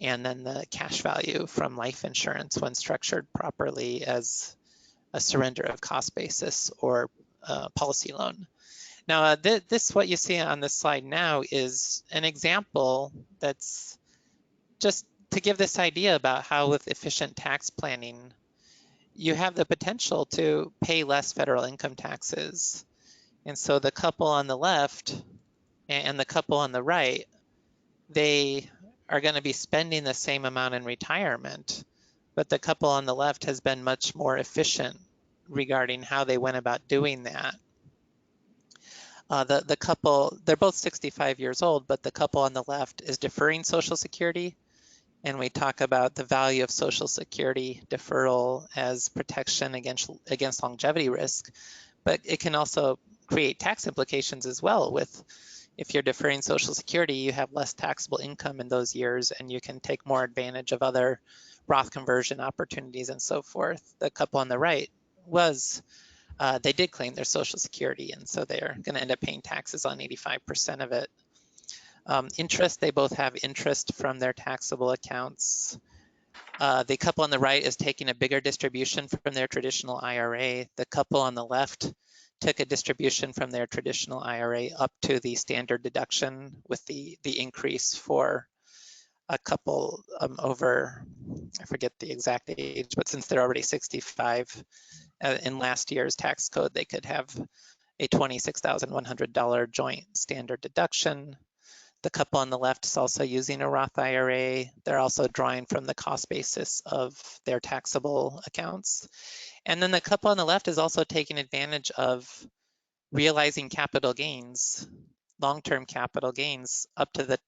B: and then the cash value from life insurance when structured properly as a surrender of cost basis or policy loan. Now, this what you see on this slide now is an example that's just to give this idea about how with efficient tax planning, you have the potential to pay less federal income taxes. And so the couple on the left and the couple on the right, they are going to be spending the same amount in retirement, but the couple on the left has been much more efficient regarding how they went about doing that. The couple, they're both 65 years old, but the couple on the left is deferring Social Security. And we talk about the value of Social Security deferral as protection against longevity risk, but it can also create tax implications as well. With if you're deferring Social Security, you have less taxable income in those years and you can take more advantage of other Roth conversion opportunities and so forth. The couple on the right they did claim their Social Security, and so they're going to end up paying taxes on 85% of it. Interest, they both have interest from their taxable accounts. The couple on the right is taking a bigger distribution from their traditional IRA. The couple on the left took a distribution from their traditional IRA up to the standard deduction, with the increase for a couple over, I forget the exact age, but since they're already 65, in last year's tax code, they could have a $26,100 joint standard deduction. The couple on the left is also using a Roth IRA. They're also drawing from the cost basis of their taxable accounts. And then the couple on the left is also taking advantage of realizing capital gains, long-term capital gains up to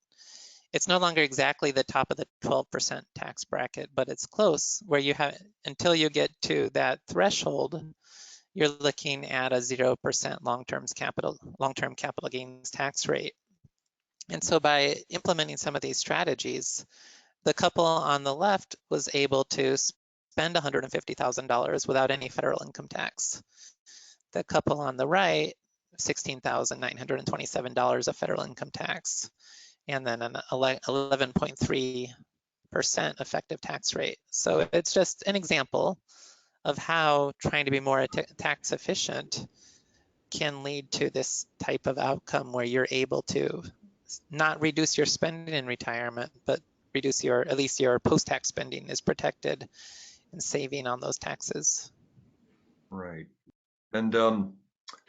B: it's no longer exactly the top of the 12% tax bracket, but it's close, where you have, until you get to that threshold, you're looking at a 0% long-term capital gains tax rate. And so by implementing some of these strategies, the couple on the left was able to spend $150,000 without any federal income tax. The couple on the right, $16,927 of federal income tax, and then an 11.3% effective tax rate. So it's just an example of how trying to be more tax efficient can lead to this type of outcome where you're able to not reduce your spending in retirement, but reduce at least your post-tax spending is protected and saving on those taxes.
A: Right. And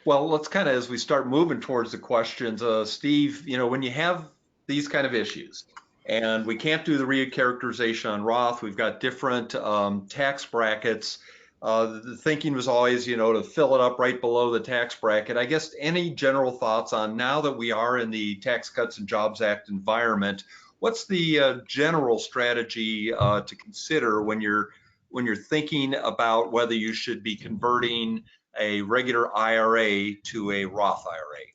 A: well, let's kind of, as we start moving towards the questions, Steve, when you have these kind of issues and we can't do the recharacterization on Roth, we've got different tax brackets. The thinking was always, to fill it up right below the tax bracket. I guess any general thoughts on, now that we are in the Tax Cuts and Jobs Act environment, what's the general strategy to consider when you're thinking about whether you should be converting a regular IRA to a Roth IRA?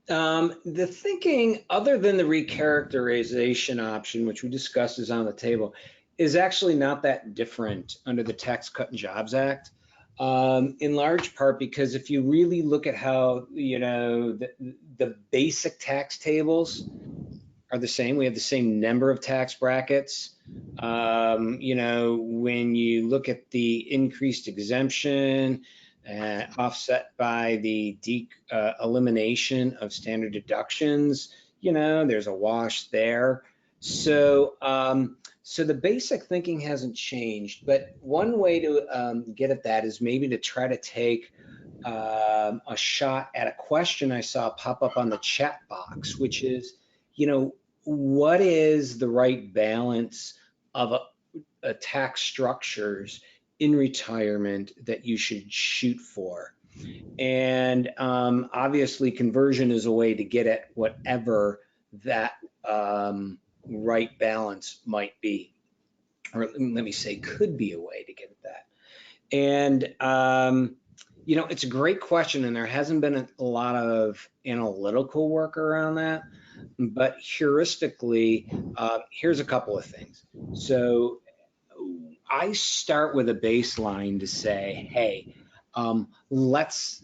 C: The thinking, other than the recharacterization option, which we discussed is on the table, is actually not that different under the Tax Cut and Jobs Act, in large part because if you really look at how, the basic tax tables are the same. We have the same number of tax brackets. When you look at the increased exemption, offset by the elimination of standard deductions, there's a wash there. So So the basic thinking hasn't changed, but one way to get at that is maybe to try to take a shot at a question I saw pop up on the chat box, which is, what is the right balance of a tax structures in retirement that you should shoot for? And obviously conversion is a way to get at whatever that right balance might be, or let me say could be a way to get at that. And it's a great question, and there hasn't been a lot of analytical work around that, but heuristically, here's a couple of things. So I start with a baseline to say, hey, let's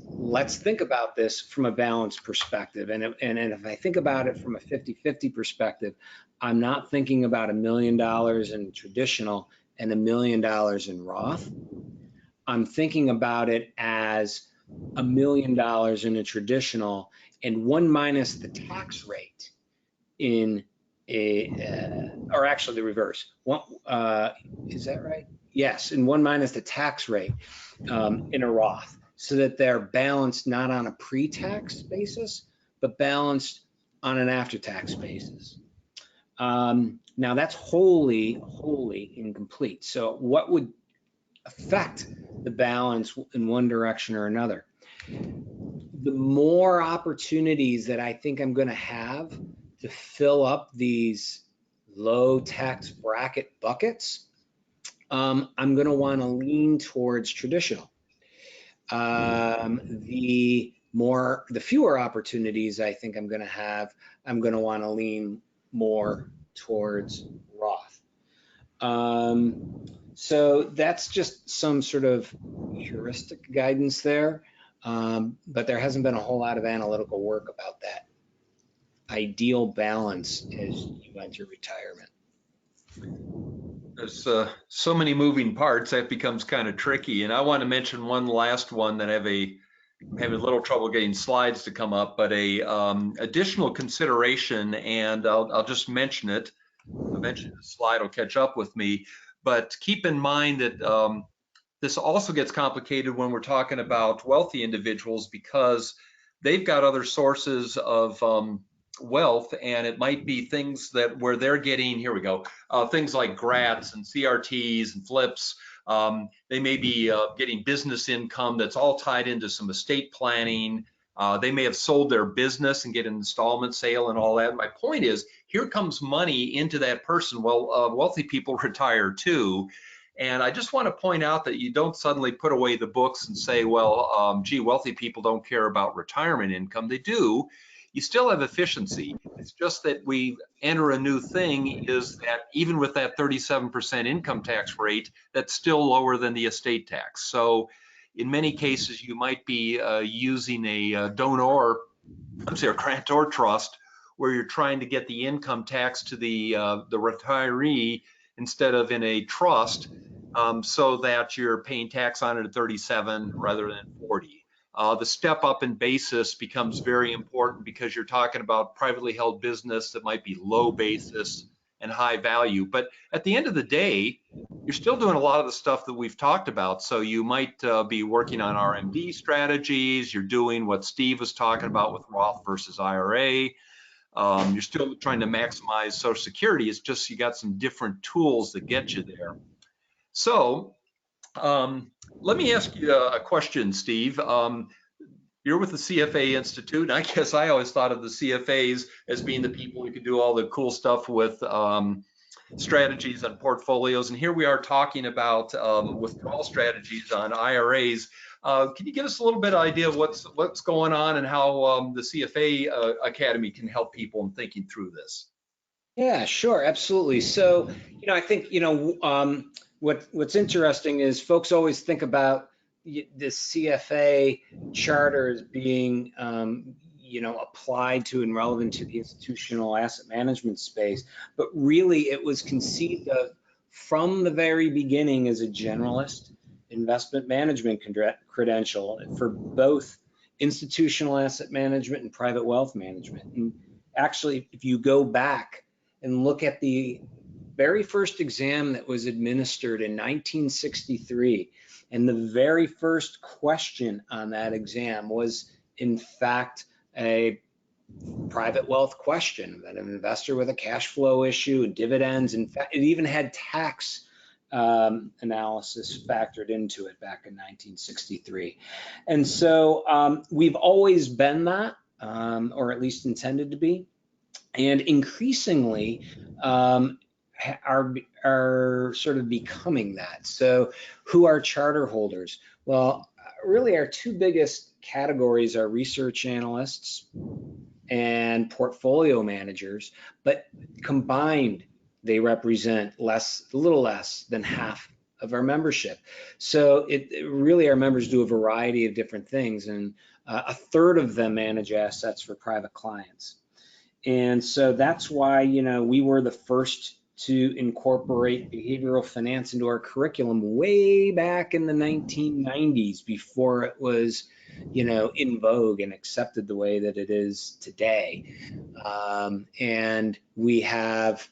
C: think about this from a balanced perspective. And if I think about it from a 50-50 perspective, I'm not thinking about $1 million in traditional and $1 million in Roth. I'm thinking about it as $1 million in a traditional and 1 minus the tax rate in or actually the reverse. Is that right? Yes, and 1 minus the tax rate in a Roth, so that they're balanced not on a pre-tax basis, but balanced on an after-tax basis. Now that's wholly incomplete. So what would affect the balance in one direction or another? The more opportunities that I think I'm going to have to fill up these low tax bracket buckets, I'm going to want to lean towards traditional. The fewer opportunities I think I'm going to have, I'm going to want to lean more towards Roth. So that's just some sort of heuristic guidance there, but there hasn't been a whole lot of analytical work about that ideal balance as you enter retirement.
A: There's so many moving parts that becomes kind of tricky. And I want to mention one last one that I'm having a little trouble getting slides to come up, but a additional consideration, and I'll just mention it. Eventually the slide will catch up with me, but keep in mind that this also gets complicated when we're talking about wealthy individuals, because they've got other sources of wealth, and it might be things that where they're getting, here we go, things like grats and CRTs and flips. They may be getting business income that's all tied into some estate planning. They may have sold their business and get an installment sale and all that. My point is, here comes money into that person. Well, wealthy people retire too. And I just want to point out that you don't suddenly put away the books and say, well, gee, wealthy people don't care about retirement income. They do. You still have efficiency. It's just that we enter a new thing, is that even with that 37% income tax rate, that's still lower than the estate tax. So in many cases, you might be using a grantor trust, where you're trying to get the income tax to the retiree instead of in a trust, so that you're paying tax on it at 37 rather than 40. The step up in basis becomes very important, because you're talking about privately held business that might be low basis and high value. But at the end of the day, you're still doing a lot of the stuff that we've talked about. So you might be working on RMD strategies. You're doing what Steve was talking about with Roth versus IRA. You're still trying to maximize Social Security. It's just you got some different tools that get you there. So let me ask you a question, Steve. You're with the CFA Institute, and I guess I always thought of the CFAs as being the people who could do all the cool stuff with strategies on portfolios. And here we are talking about withdrawal strategies on IRAs. Can you give us a little bit of idea of what's going on and how the CFA Academy can help people in thinking through this?
C: Yeah, sure, absolutely. So, I think, what's interesting is folks always think about the CFA charter as being, applied to and relevant to the institutional asset management space, but really it was conceived of from the very beginning as a generalist investment management credential for both institutional asset management and private wealth management. And actually, if you go back and look at the very first exam that was administered in 1963. And the very first question on that exam was, in fact, a private wealth question, that an investor with a cash flow issue, dividends. In fact, it even had tax analysis factored into it back in 1963. And so we've always been that, or at least intended to be, and increasingly are sort of becoming that. So who are charter holders? Well, really our two biggest categories are research analysts and portfolio managers, but combined, they represent a little less than half of our membership. So really our members do a variety of different things, and a third of them manage assets for private clients. And so that's why, we were the first to incorporate behavioral finance into our curriculum way back in the 1990s, before it was, in vogue and accepted the way that it is today. And we have,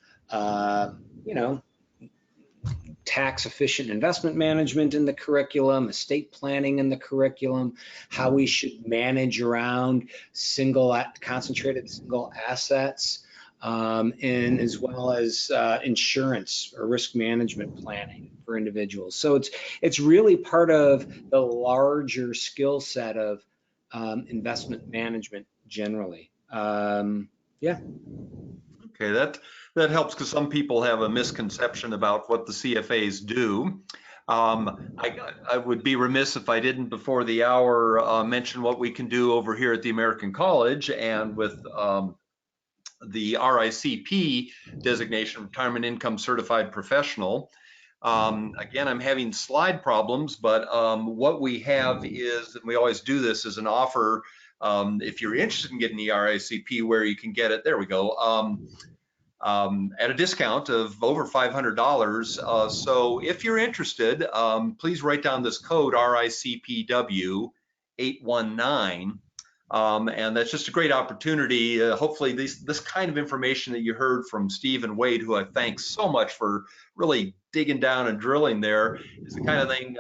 C: tax efficient investment management in the curriculum, estate planning in the curriculum, how we should manage around concentrated single assets, and as well as insurance or risk management planning for individuals. So it's really part of the larger skill set of investment management generally. Yeah.
A: Okay, that helps, because some people have a misconception about what the CFAs do. I would be remiss if I didn't, before the hour, mention what we can do over here at the American College, and with the RICP designation, Retirement Income Certified Professional. Again, I'm having slide problems, but what we have is, and we always do this as an offer, if you're interested in getting the RICP, where you can get it, there we go, at a discount of over $500. So if you're interested, please write down this code, RICPW 819. And that's just a great opportunity. Hopefully this kind of information that you heard from Steve and Wade, who I thank so much for really digging down and drilling there, is the kind of thing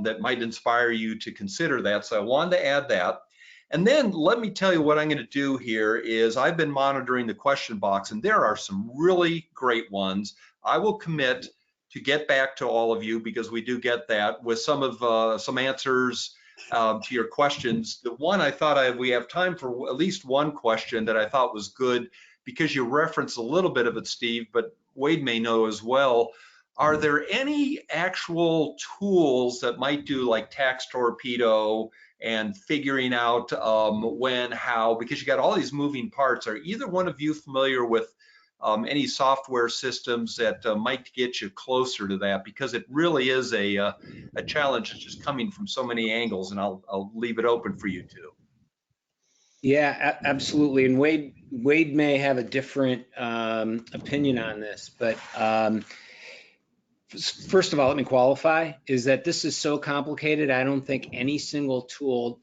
A: that might inspire you to consider that. So I wanted to add that. And then let me tell you what I'm going to do here is, I've been monitoring the question box, and there are some really great ones. I will commit to get back to all of you, because we do get that, with some answers to your questions. The one I thought we have time for at least one question that I thought was good, because you referenced a little bit of it, Steve, but Wade may know as well. Are there any actual tools that might do like tax torpedo and figuring out when, how, because you got all these moving parts? Are either one of you familiar with any software systems that might get you closer to that? Because it really is a challenge that's just coming from so many angles, and I'll leave it open for you too.
C: Yeah, absolutely. And Wade may have a different opinion on this, but first of all, let me qualify, is that this is so complicated, I don't think any single tool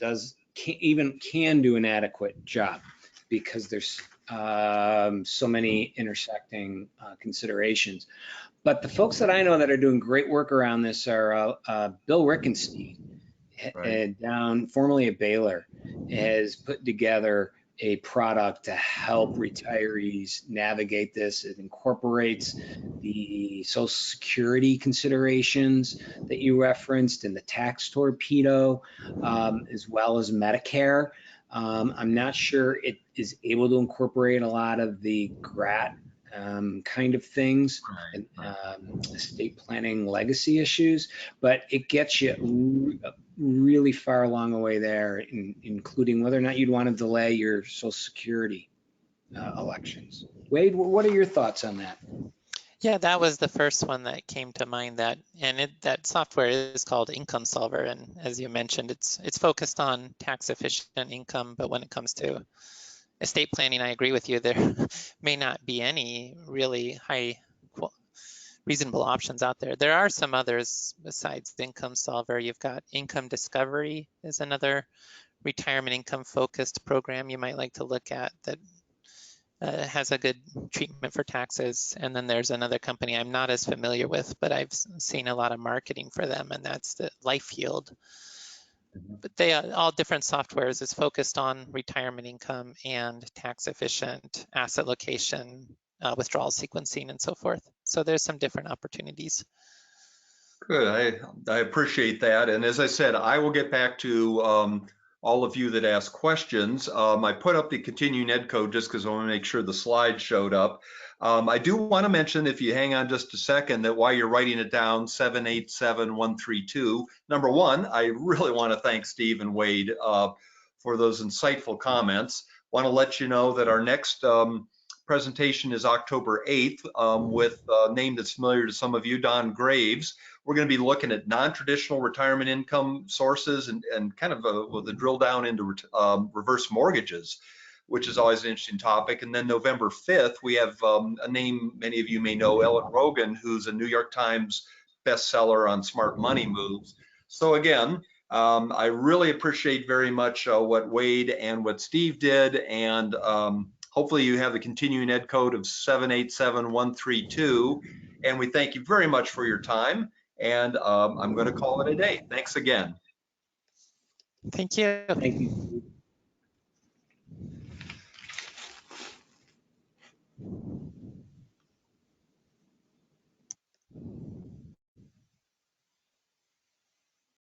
C: can do an adequate job, because there's so many intersecting considerations. But the folks that I know that are doing great work around this are Bill Rickenstein, right, formerly at Baylor, has put together a product to help retirees navigate this. It incorporates the Social Security considerations that you referenced and the tax torpedo, as well as Medicare. I'm not sure it is able to incorporate a lot of the GRAT kind of things, and estate planning legacy issues, but it gets you really far along the way there, including whether or not you'd want to delay your Social Security elections. Wade, what are your thoughts on that?
B: Yeah, that was the first one that came to mind. That software is called Income Solver, and as you mentioned, it's focused on tax efficient income. But when it comes to estate planning, I agree with you. There may not be any really reasonable options out there. There are some others besides the Income Solver. You've got Income Discovery is another retirement income focused program you might like to look at, that has a good treatment for taxes. And then there's another company I'm not as familiar with, but I've seen a lot of marketing for them, and that's the Life Yield. But they are all different softwares. It's focused on retirement income and tax efficient asset location, withdrawal sequencing, and so forth. So there's some different opportunities.
A: Good. I appreciate that. And as I said, I will get back to all of you that ask questions. I put up the continuing ed code just because I want to make sure the slide showed up. I do want to mention, if you hang on just a second, that while you're writing it down, 787132, number one, I really want to thank Steve and Wade for those insightful comments. Want to let you know that our next presentation is October 8th with a name that's familiar to some of you, Don Graves. We're going to be looking at non-traditional retirement income sources and kind of with a drill down into reverse mortgages, which is always an interesting topic. And then November 5th, we have a name many of you may know, Ellen Rogan, who's a New York Times bestseller on smart money moves. So again, I really appreciate very much what Wade and what Steve did, and hopefully you have the continuing ed code of 787132, and we thank you very much for your time, and I'm going to call it a day. Thanks again.
B: Thank you.
C: Thank you.